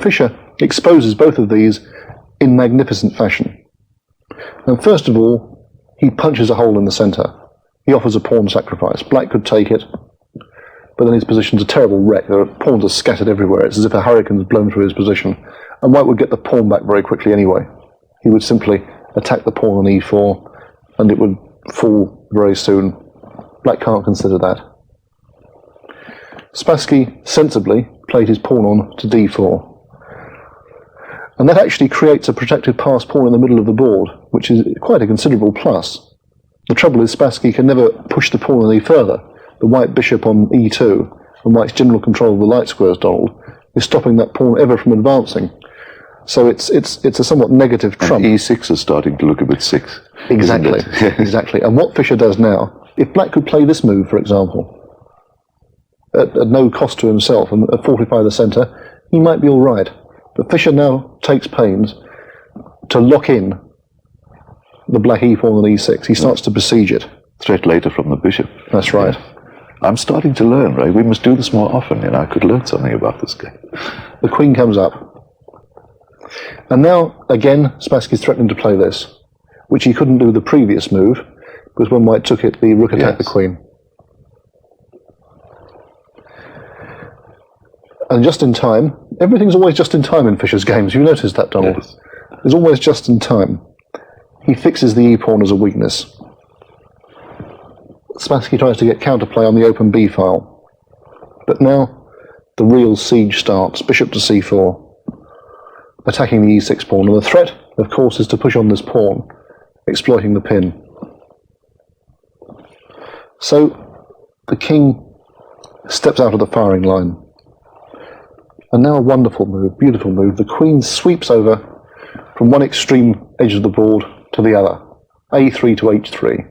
Fischer exposes both of these in magnificent fashion. And first of all, he punches a hole in the centre. He offers a pawn sacrifice. Black could take it, but then his position's a terrible wreck. There are pawns are scattered everywhere. It's as if a hurricane's blown through his position. And White would get the pawn back very quickly anyway. He would simply attack the pawn on e4, and it would fall very soon. Black can't consider that. Spassky sensibly played his pawn on to d4. And that actually creates a protected passed pawn in the middle of the board, which is quite a considerable plus. The trouble is Spassky can never push the pawn any further. The white bishop on e2, and White's general control of the light squares, Donald, is stopping that pawn ever from advancing. So it's a somewhat negative trump. And e6 is starting to look a bit sick. Exactly, exactly. And what Fischer does now, if Black could play this move, for example, at no cost to himself and fortify the centre, he might be all right. But Fischer now takes pains to lock in the black e pawn and e6. He starts to besiege it. Threat later from the bishop. That's right. I'm starting to learn, right? We must do this more often, I could learn something about this game. The queen comes up. And now, again, Spassky's threatening to play this, which he couldn't do the previous move, because when White took it, the rook attacked the queen. And just in time, everything's always just in time in Fischer's games. You noticed that, Donald? Yes. It's always just in time. He fixes the e-pawn as a weakness. Spassky tries to get counterplay on the open b file. But now, the real siege starts. Bishop to c4, attacking the e6 pawn. And the threat, of course, is to push on this pawn, exploiting the pin. So, the king steps out of the firing line. And now a wonderful move, beautiful move. The queen sweeps over from one extreme edge of the board to the other. a3 to h3.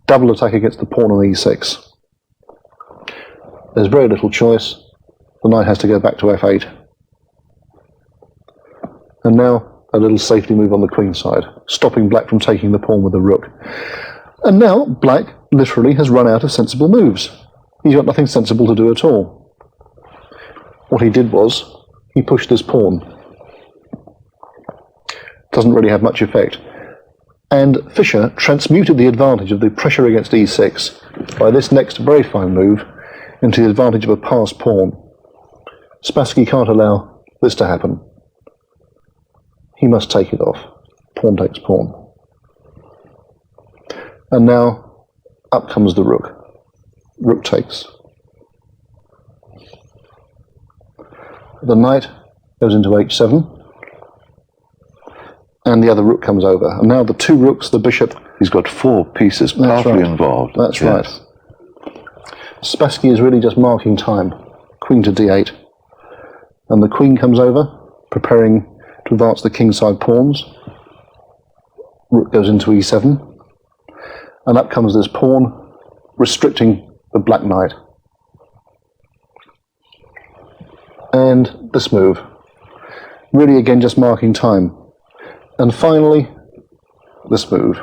Double attack against the pawn on e6. There's very little choice. The knight has to go back to f8. And now a little safety move on the queen side, stopping Black from taking the pawn with the rook. And now Black literally has run out of sensible moves. He's got nothing sensible to do at all. What he did was, he pushed this pawn. Doesn't really have much effect. And Fischer transmuted the advantage of the pressure against e6 by this next very fine move into the advantage of a passed pawn. Spassky can't allow this to happen. He must take it off. Pawn takes pawn. And now, up comes the rook. Rook takes. The knight goes into h7, and the other rook comes over. And now the two rooks, the bishop... He's got four pieces powerfully involved. That's right. Spassky is really just marking time. Queen to d8. And the queen comes over, preparing to advance the kingside pawns. Rook goes into e7. And up comes this pawn, restricting the black knight. And this move. Really, again, just marking time. And finally, this move.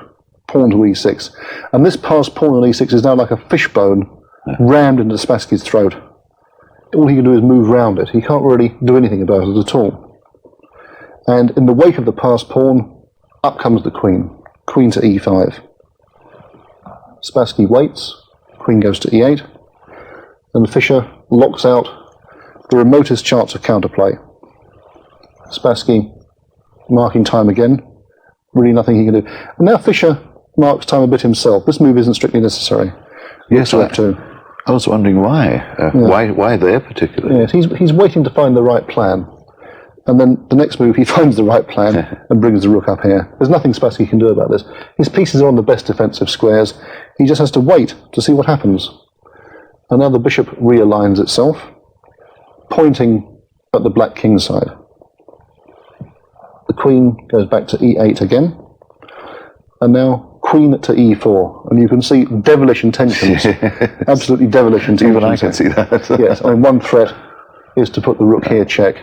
Pawn to e6. And this passed pawn on e6 is now like a fishbone rammed into Spassky's throat. All he can do is move round it. He can't really do anything about it at all. And in the wake of the passed pawn, up comes the queen. Queen to e5. Spassky waits. Queen goes to e8. And Fischer locks out the remotest chance of counterplay. Spassky marking time again. Really nothing he can do. And now Fischer marks time a bit himself. This move isn't strictly necessary. Yes, I was wondering why. Why there particularly? Yes, he's waiting to find the right plan. And then the next move, he finds the right plan and brings the rook up here. There's nothing Spassky can do about this. His pieces are on the best defensive squares. He just has to wait to see what happens. And now the bishop realigns itself, pointing at the black king side. The queen goes back to e8 again. And now queen to e4. And you can see devilish intentions. Absolutely devilish intentions. Even I can see that. Yes, I mean, one threat is to put the rook here check.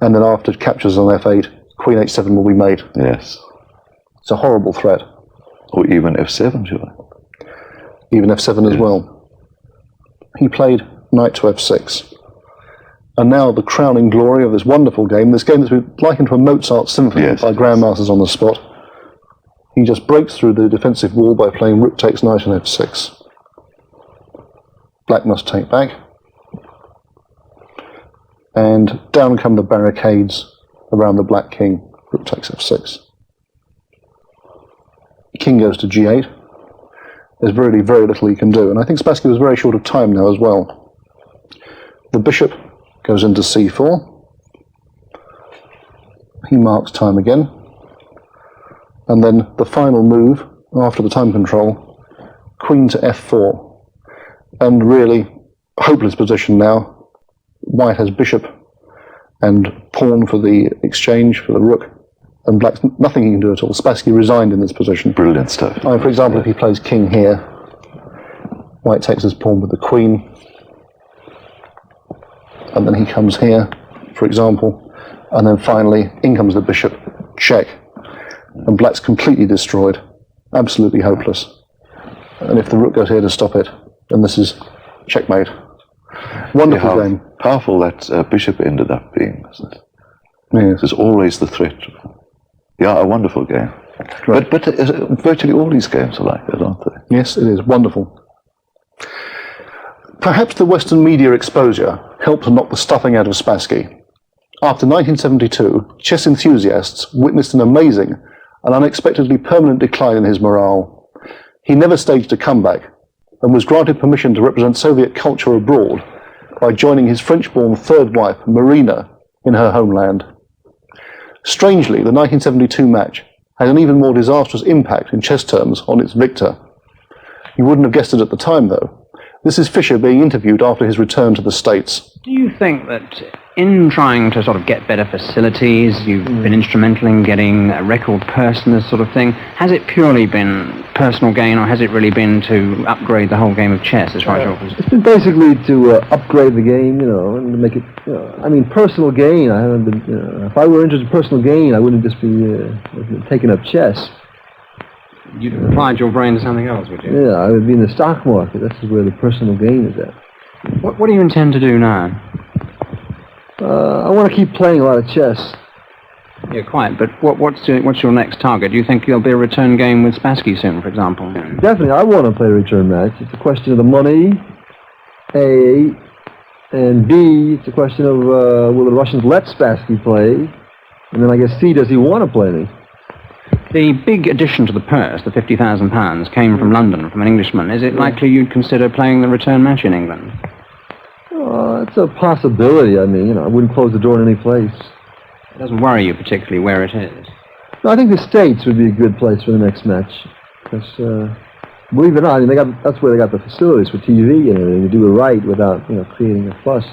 And then after it captures on f8, queen h7 will be made. Yes. It's a horrible threat. Or even f7, should I? Even f7 as well. He played knight to f6. And now the crowning glory of this wonderful game, this game that's been likened to a Mozart symphony by grandmasters on the spot. He just breaks through the defensive wall by playing rook takes knight on f6. Black must take back. And down come the barricades around the black king. Rook takes f6. King goes to g8. There's really very little he can do. And I think Spassky was very short of time now as well. The bishop goes into c4. He marks time again. And then the final move, after the time control, queen to f4. And really, hopeless position now. White has bishop and pawn for the exchange for the rook. And black's nothing he can do at all. Spassky resigned in this position. Brilliant stuff. I mean, for example, if he plays king here, white takes his pawn with the queen. And then he comes here, for example. And then finally, in comes the bishop, check. And black's completely destroyed. Absolutely hopeless. And if the rook goes here to stop it, then this is checkmate. Wonderful game. Powerful that bishop ended up being, isn't it? Yes. There's always the threat. Yeah, a wonderful game. Right. But virtually all these games are like that, aren't they? Yes, it is. Wonderful. Perhaps the Western media exposure helped to knock the stuffing out of Spassky. After 1972, chess enthusiasts witnessed an amazing and unexpectedly permanent decline in his morale. He never staged a comeback and was granted permission to represent Soviet culture abroad by joining his French-born third wife, Marina, in her homeland. Strangely, the 1972 match had an even more disastrous impact in chess terms on its victor. You wouldn't have guessed it at the time, though. This is Fischer being interviewed after his return to the States. Do you think that in trying to sort of get better facilities, you've been instrumental in getting a record purse and this sort of thing? Has it purely been personal gain, or has it really been to upgrade the whole game of chess as far as you're concerned? It's been basically to upgrade the game, and to make it, I mean, personal gain. I haven't been, if I were interested in personal gain, I wouldn't just be taking up chess. You'd have applied your brain to something else, would you? Yeah, I would be in the stock market. This is where the personal gain is at. What do you intend to do now? I want to keep playing a lot of chess. Yeah, quite. But what's your next target? Do you think there'll be a return game with Spassky soon, for example? Definitely, I want to play a return match. It's a question of the money, A, and B, it's a question of will the Russians let Spassky play? And then I guess C, does he want to play me? The big addition to the purse, the £50,000, came from London, from an Englishman. Is it likely you'd consider playing the return match in England? It's a possibility. I mean, I wouldn't close the door in any place. It doesn't worry you particularly where it is? No, I think the States would be a good place for the next match. Because, believe it or not, I mean, that's where they got the facilities for TV and everything, to do it right without, creating a fuss.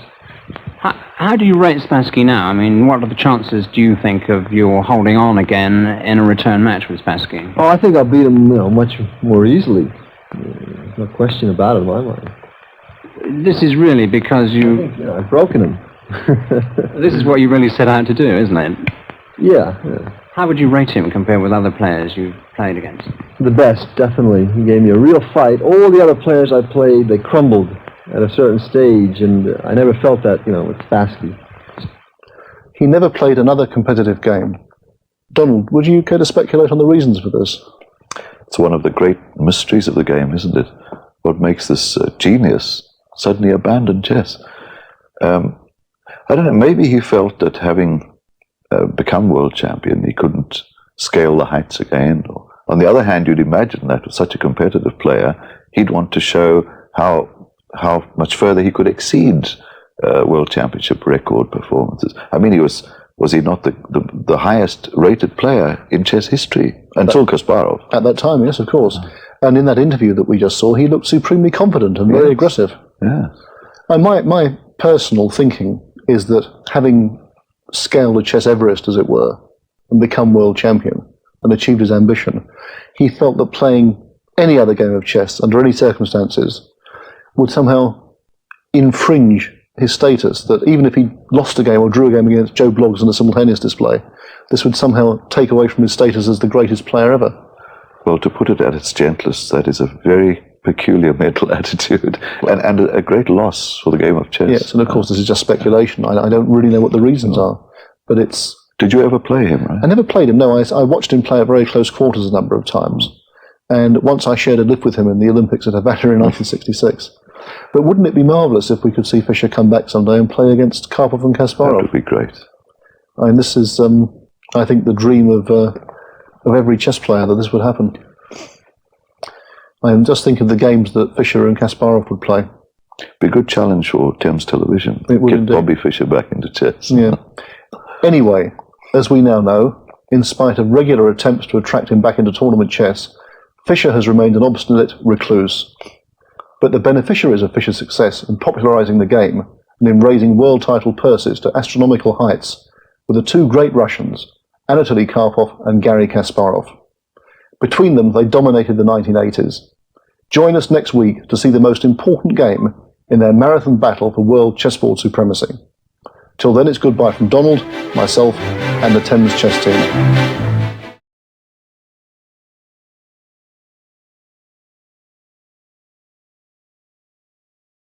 How do you rate Spassky now? I mean, what are the chances, do you think, of your holding on again in a return match with Spassky? Oh, I think I'll beat him, much more easily. There's no question about it in my mind. This is really because you... I've broken him. This is what you really set out to do, isn't it? Yeah. How would you rate him compared with other players you've played against? The best, definitely. He gave me a real fight. All the other players I played, they crumbled at a certain stage, and I never felt that, with Spassky. He never played another competitive game. Donald, would you care to speculate on the reasons for this? It's one of the great mysteries of the game, isn't it? What makes this genius suddenly abandon chess? I don't know, maybe he felt that having become world champion, he couldn't scale the heights again. Or, on the other hand, you'd imagine that with such a competitive player, he'd want to show how much further he could exceed world championship record performances. I mean, was he not the highest rated player in chess history until Kasparov? At that time, yes, of course. And in that interview that we just saw, he looked supremely confident and very aggressive. Yeah. And my personal thinking is that having scaled the chess Everest, as it were, and become world champion and achieved his ambition, he felt that playing any other game of chess under any circumstances would somehow infringe his status, that even if he lost a game or drew a game against Joe Bloggs in a simultaneous display, this would somehow take away from his status as the greatest player ever. Well, to put it at its gentlest, that is a very peculiar mental attitude and a great loss for the game of chess. Yes, and of course this is just speculation. I don't really know what the reasons are, but it's... Did you ever play him, right? I never played him, no. I watched him play at very close quarters a number of times. And once I shared a lift with him in the Olympics at Havana in 1966. But wouldn't it be marvellous if we could see Fischer come back someday and play against Karpov and Kasparov? That would be great. I mean, this is, I think, the dream of every chess player that this would happen. I just think of the games that Fischer and Kasparov would play. Be a good challenge for Thames Television. It would Get indeed. Bobby Fischer back into chess. Yeah. Anyway, as we now know, in spite of regular attempts to attract him back into tournament chess, Fischer has remained an obstinate recluse. But the beneficiaries of Fischer's success in popularizing the game and in raising world title purses to astronomical heights were the two great Russians, Anatoly Karpov and Garry Kasparov. Between them, they dominated the 1980s. Join us next week to see the most important game in their marathon battle for world chessboard supremacy. Till then, it's goodbye from Donald, myself, and the Thames chess team.